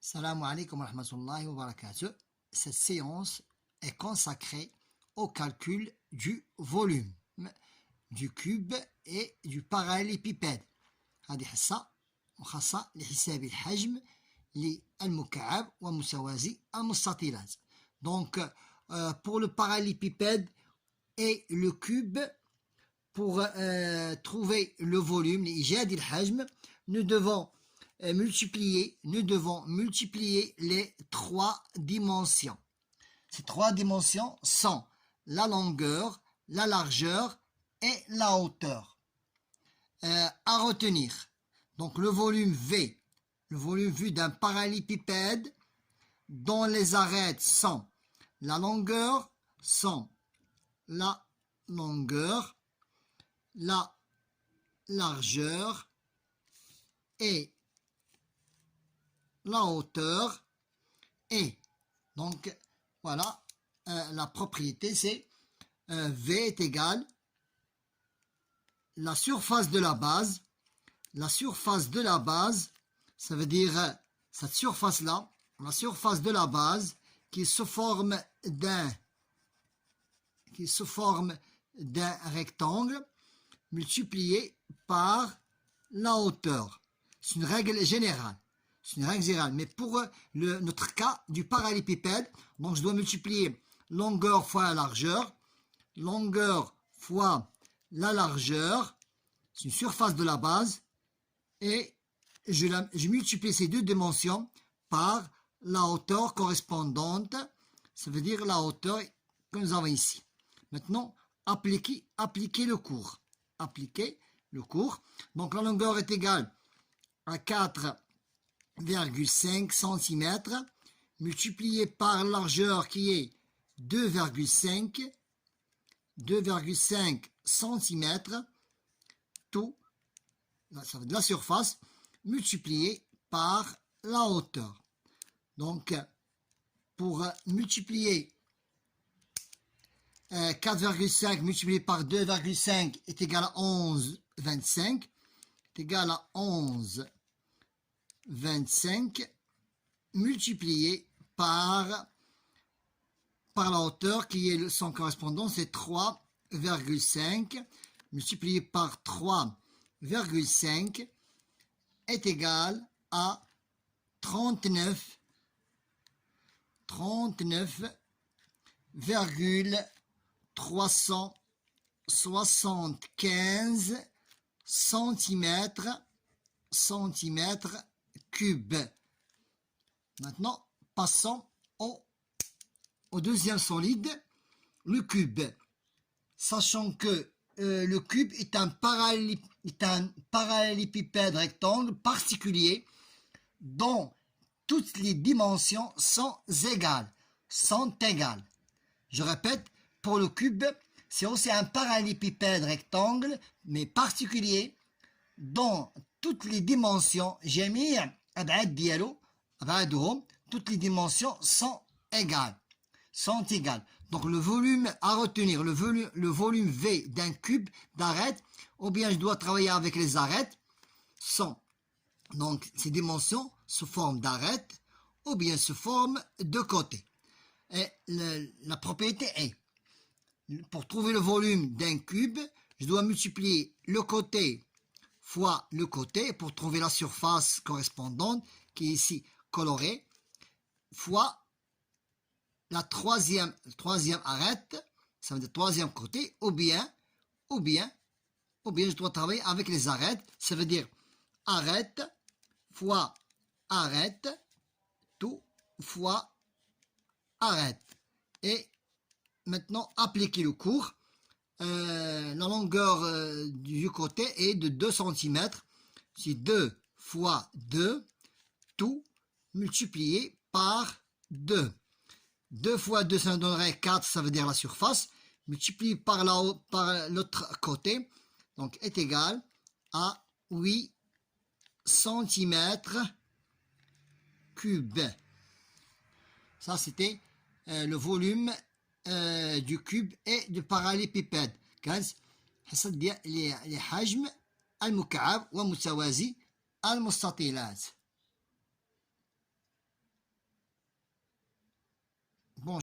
Salam alaikum wa rahmatullahi wa barakatuh. Cette séance est consacrée au calcul du volume du cube et du parallélépipède. هذه حصة مخصصة لحساب الحجم للمكعب ومساوازي المستطيلات. Donc, pour le parallélépipède et le cube, pour trouver le volume, l'ijad al-hajm, nous devons multiplier les trois dimensions. Ces trois dimensions sont la longueur, la largeur et la hauteur. À retenir, donc le volume V d'un parallélépipède dont les arêtes sont la longueur, la largeur et la hauteur. Et donc voilà, la propriété c'est V est égal la surface de la base. La surface de la base, ça veut dire cette surface là, la surface de la base qui se forme d'un rectangle multiplié par la hauteur. C'est une règle générale. Mais pour notre cas du parallélépipède, donc je dois multiplier longueur fois la largeur. Longueur fois la largeur, c'est une surface de la base. Et je multiplie ces deux dimensions par la hauteur correspondante. Ça veut dire la hauteur que nous avons ici. Maintenant, appliquer le cours. Donc la longueur est égale à 4,5 cm multiplié par la largeur qui est 2,5 cm, tout, ça veut dire la surface, multiplié par la hauteur. Donc, pour multiplier 4,5 multiplié par 2,5 est égal à 11,25, est égal à 11,25 multiplié par la hauteur qui est son correspondant, c'est 3,5 multiplié par 3,5 est égal à 39,375 centimètres cubes. Maintenant, passons au deuxième solide, le cube. Sachant que le cube est un parallélépipède rectangle particulier dont toutes les dimensions sont égales. Je répète, pour le cube, c'est aussi un parallélépipède rectangle, mais particulier, dont toutes les dimensions, toutes les dimensions sont égales. Donc le volume à retenir, le volume V d'un cube d'arêtes, ou bien je dois travailler avec les arêtes, donc ces dimensions sous forme d'arêtes, ou bien sous forme de côté. Et la propriété est, pour trouver le volume d'un cube, je dois multiplier le côté fois le côté, pour trouver la surface correspondante, qui est ici colorée, fois la troisième arête, ça veut dire troisième côté, ou bien je dois travailler avec les arêtes, ça veut dire arête fois arête, tout fois arête. Et maintenant, appliquer le cours. La longueur du côté est de 2 cm. C'est 2 fois 2, tout multiplié par 2. 2 fois 2, ça nous donnerait 4, ça veut dire la surface, multiplié par l'autre côté, donc est égal à 8 cm cubes. Ça, c'était le volume du cube et du parallélépipède. كانت حصة ديال الحجم المكعب ومساوازي المستطيلات.